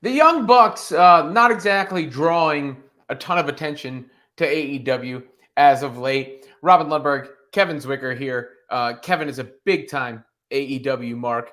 The Young Bucks, not exactly drawing a ton of attention to AEW as of late. Robin Lundberg, Kevin Zwicker here. Kevin is a big time AEW mark.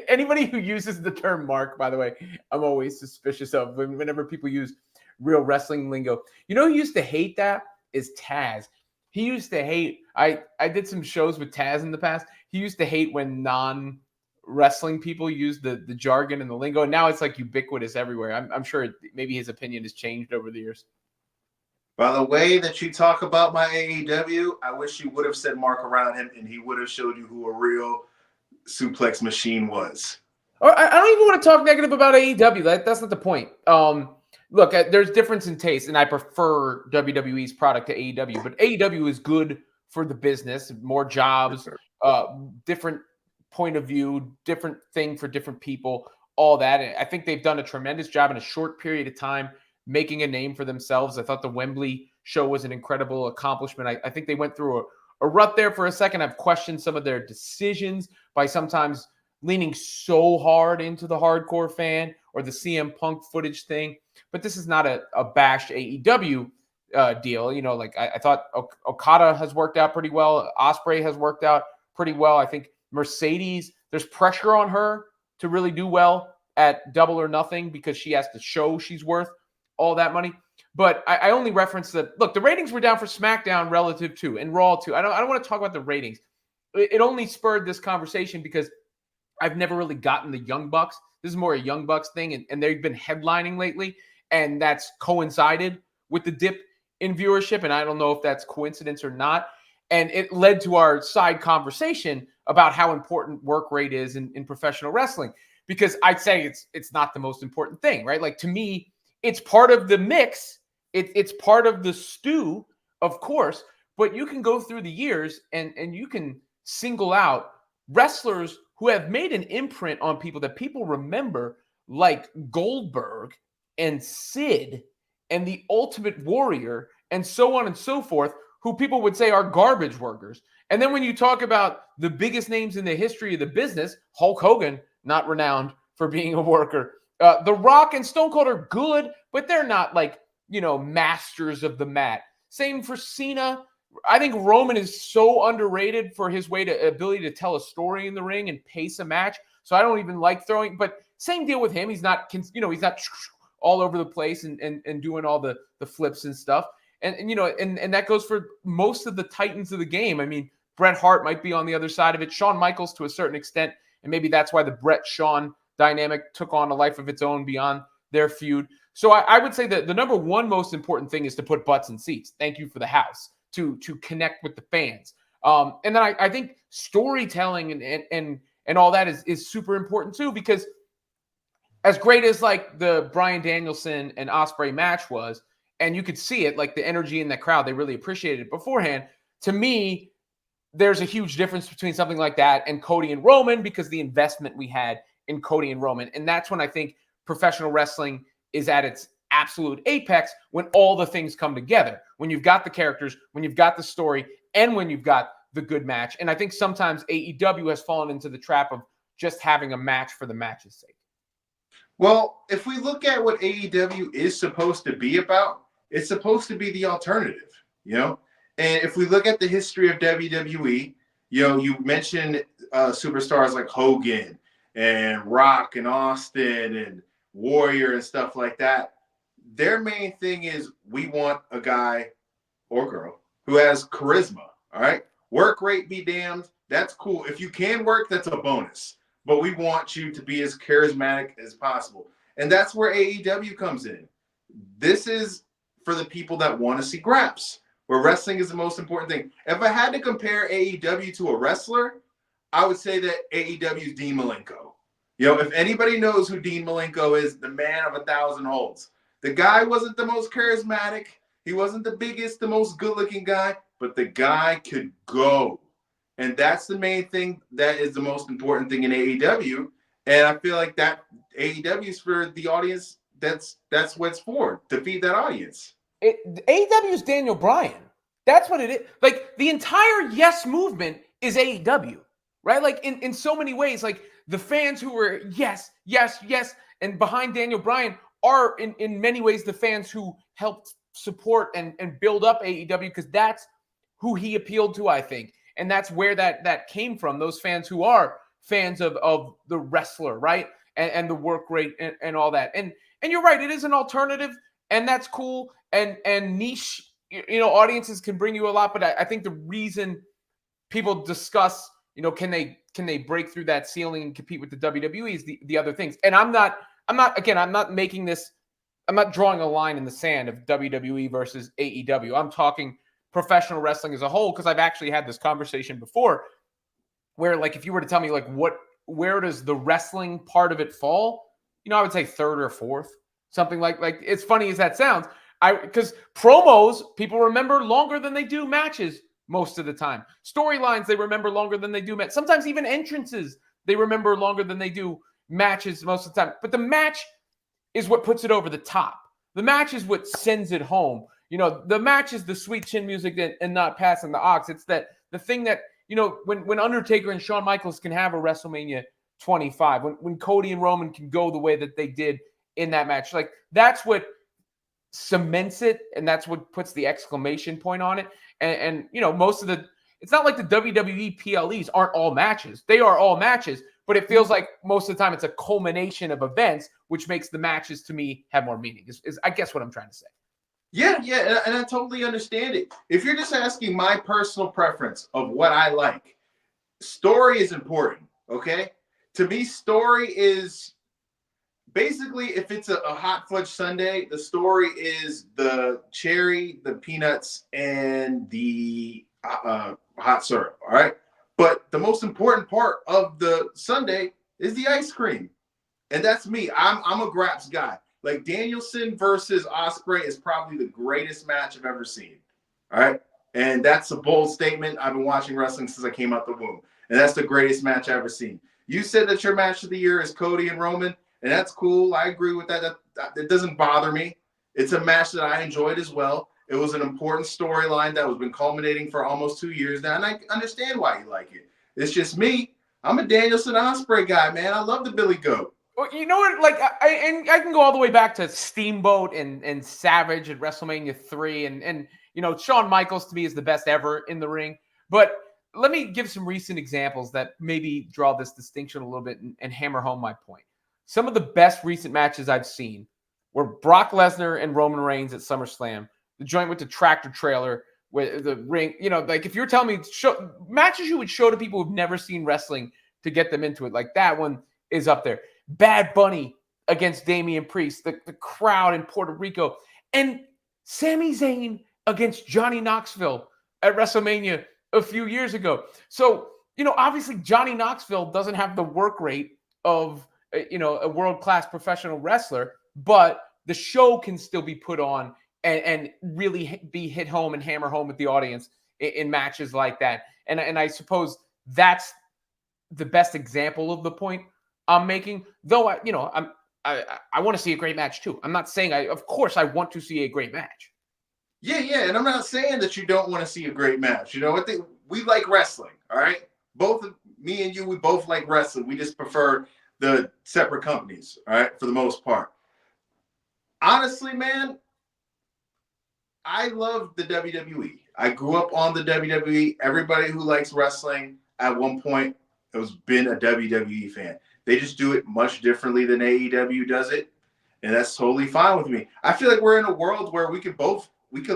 Anybody who uses the term mark, by the way, I'm always suspicious of whenever people use real wrestling lingo. You know who used to hate that is Taz. He used to hate. I did some shows with Taz in the past. He used to hate when wrestling people use the jargon and the lingo. And now it's like ubiquitous everywhere. I'm sure maybe his opinion has changed over the years. By the way that you talk about my AEW, I wish you would have said Mark around him and he would have showed you who a real suplex machine was. Or I don't even want to talk negative about AEW. That's not the point. Look, there's difference in taste, and I prefer WWE's product to AEW. But AEW is good for the business, more jobs, different point of view, different thing for different people, all that. And I think they've done a tremendous job in a short period of time making a name for themselves. I thought the Wembley show was an incredible accomplishment. I think they went through a rut there for a second. I've questioned some of their decisions by sometimes leaning so hard into the hardcore fan or the CM Punk footage thing. But this is not a bashed AEW deal. You know, like I thought Okada has worked out pretty well. Ospreay has worked out pretty well. I think Mercedes, there's pressure on her to really do well at Double or Nothing because she has to show she's worth all that money. But I only reference that. Look, the ratings were down for SmackDown relative to and Raw too. I don't want to talk about the ratings. It only spurred this conversation because I've never really gotten the Young Bucks. This is more a Young Bucks thing, and they've been headlining lately, and that's coincided with the dip in viewership, and I don't know if that's coincidence or not. And it led to our side conversation about how important work rate is in professional wrestling, because I'd say it's not the most important thing, right? Like, to me, it's part of the mix. It's part of the stew, of course, but you can go through the years and you can single out wrestlers who have made an imprint on people that people remember, like Goldberg and Sid and the Ultimate Warrior and so on and so forth, who people would say are garbage workers. And then when you talk about the biggest names in the history of the business, Hulk Hogan, not renowned for being a worker. The Rock and Stone Cold are good, but they're not like, masters of the mat. Same for Cena. I think Roman is so underrated for his ability to tell a story in the ring and pace a match. So I don't even like throwing, but same deal with him. He's not, he's not all over the place and doing all the flips and stuff. And that goes for most of the titans of the game. I mean, Bret Hart might be on the other side of it. Shawn Michaels to a certain extent, and maybe that's why the Bret-Shawn dynamic took on a life of its own beyond their feud. So I would say that the number one most important thing is to put butts in seats. Thank you for the house, to connect with the fans. And then I think storytelling and all that is super important too, because as great as like the Bryan Danielson and Ospreay match was, and you could see it, like the energy in that crowd, they really appreciated it beforehand. To me, there's a huge difference between something like that and Cody and Roman, because the investment we had in Cody and Roman. And that's when I think professional wrestling is at its absolute apex, when all the things come together, when you've got the characters, when you've got the story, and when you've got the good match. And I think sometimes AEW has fallen into the trap of just having a match for the match's sake. Well, if we look at what AEW is supposed to be about, it's supposed to be the alternative, And if we look at the history of WWE, you mentioned superstars like Hogan and Rock and Austin and Warrior and stuff like that. Their main thing is we want a guy or girl who has charisma, all right? Work rate be damned. That's cool. If you can work, that's a bonus. But we want you to be as charismatic as possible. And that's where AEW comes in. This is for the people that want to see graps, where wrestling is the most important thing. If I had to compare AEW to a wrestler, I would say that AEW is Dean Malenko. If anybody knows who Dean Malenko is, the man of 1,000 holds. The guy wasn't the most charismatic. He wasn't the biggest, the most good-looking guy, but the guy could go. And that's the main thing that is the most important thing in AEW. And I feel like that AEW is for the audience. That's what it's for, to feed that audience. AEW is Daniel Bryan. That's what it is. Like, the entire Yes movement is AEW, right? Like, in so many ways, like, the fans who were yes, yes, yes, and behind Daniel Bryan are in many ways the fans who helped support and build up AEW, because that's who he appealed to, I think. And that's where that came from, those fans who are fans of the wrestler, right? And the work rate and all that. And you're right, it is an alternative, and that's cool. And niche, audiences can bring you a lot, but I think the reason people discuss, can they break through that ceiling and compete with the WWE is the other things. And I'm not drawing a line in the sand of WWE versus AEW. I'm talking professional wrestling as a whole, because I've actually had this conversation before where, like, if you were to tell me, like, where does the wrestling part of it fall? I would say third or fourth, something like it's funny as that sounds. Because promos, people remember longer than they do matches most of the time. Storylines, they remember longer than they do matches. Sometimes even entrances, they remember longer than they do matches most of the time. But the match is what puts it over the top. The match is what sends it home. The match is the sweet chin music and not passing the aux. It's the thing that, when Undertaker and Shawn Michaels can have a WrestleMania 25, when Cody and Roman can go the way that they did in that match, like, that's what cements it, and that's what puts the exclamation point on it. And most of it's not like the WWE PLEs aren't all matches. They are all matches, but it feels like most of the time it's a culmination of events, which makes the matches, to me, have more meaning, is I guess what I'm trying to say. Yeah, and I totally understand it. If you're just asking my personal preference of what I like, story is important, okay? To me, story is basically, if it's a hot fudge sundae, the story is the cherry, the peanuts, and the hot syrup, all right? But the most important part of the sundae is the ice cream. And that's me. I'm a Graps guy. Like, Danielson versus Ospreay is probably the greatest match I've ever seen. All right. And that's a bold statement. I've been watching wrestling since I came out the womb. And that's the greatest match I've ever seen. You said that your match of the year is Cody and Roman, and that's cool. I agree with that. That doesn't bother me. It's a match that I enjoyed as well. It was an important storyline that has been culminating for almost 2 years now, and I understand why you like it. It's just me. I'm a Danielson Ospreay guy, man. I love the Billy Goat. Well, you know what? Like, I can go all the way back to Steamboat and Savage at WrestleMania 3, and Shawn Michaels, to me, is the best ever in the ring. But let me give some recent examples that maybe draw this distinction a little bit and hammer home my point. Some of the best recent matches I've seen were Brock Lesnar and Roman Reigns at SummerSlam, the joint with the tractor trailer, with the ring. Like, if you're telling me matches you would show to people who've never seen wrestling to get them into it, like, that one is up there. Bad Bunny against Damian Priest, the crowd in Puerto Rico, and Sami Zayn against Johnny Knoxville at WrestleMania a few years ago. So, obviously Johnny Knoxville doesn't have the work rate of, a world-class professional wrestler, but the show can still be put on and really be hit home and hammer home with the audience in matches like that. And I suppose that's the best example of the point I'm making, though. I want to see a great match too. I'm not saying of course I want to see a great match. Yeah, and I'm not saying that you don't want to see a great match. I think we like wrestling, all right? Both me and you, we both like wrestling. We just prefer the separate companies, all right, for the most part. Honestly, man, I love the WWE. I grew up on the WWE. Everybody who likes wrestling at one point has been a WWE fan. They just do it much differently than AEW does it, and that's totally fine with me. I feel like we're in a world where we could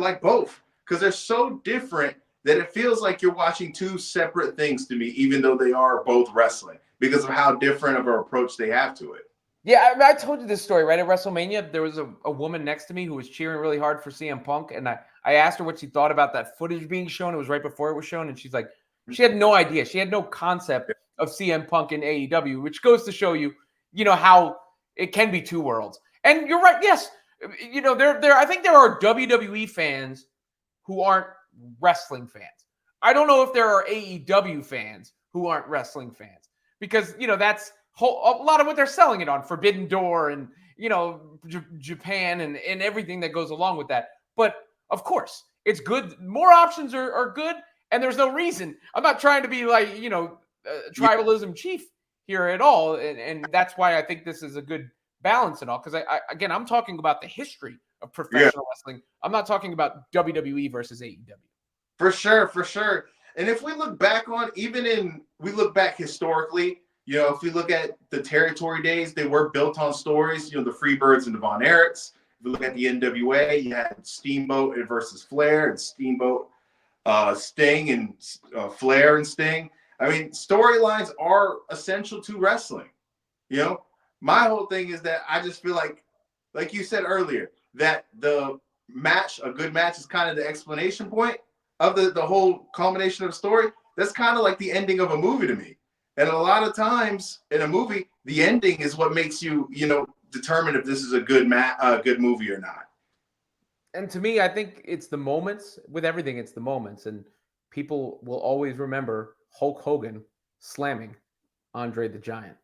like both, because they're so different that it feels like you're watching two separate things to me, even though they are both wrestling, because of how different of an approach they have to it. Yeah, I told you this story, right? At WrestleMania, there was a woman next to me who was cheering really hard for CM Punk, and I asked her what she thought about that footage being shown. It was right before it was shown, and she's like, she had no idea. She had no concept of CM Punk in AEW, which goes to show you, how it can be two worlds. And you're right. Yes, there. I think there are WWE fans who aren't wrestling fans. I don't know if there are AEW fans who aren't wrestling fans, because that's a lot of what they're selling it on, Forbidden Door and Japan and everything that goes along with that. But of course, it's good. More options are good, and there's no reason. I'm not trying to be like tribalism chief here at all, and that's why I think this is a good balance and all. Because again, I'm talking about the history of professional wrestling. I'm not talking about WWE versus AEW. For sure, for sure. And if we look back we look back historically, if we look at the territory days, they were built on stories, the Freebirds and the Von Erichs. If we look at the NWA, you had Steamboat versus Flair, and Steamboat, Sting, and Flair and Sting. I mean, storylines are essential to wrestling. My whole thing is that I just feel like you said earlier, that a good match is kind of the explanation point of the whole culmination of the story. That's kind of like the ending of a movie to me. And a lot of times in a movie, the ending is what makes you, determine if this is a good movie or not. And to me, I think it's the moments. With everything, it's the moments. And people will always remember Hulk Hogan slamming Andre the Giant.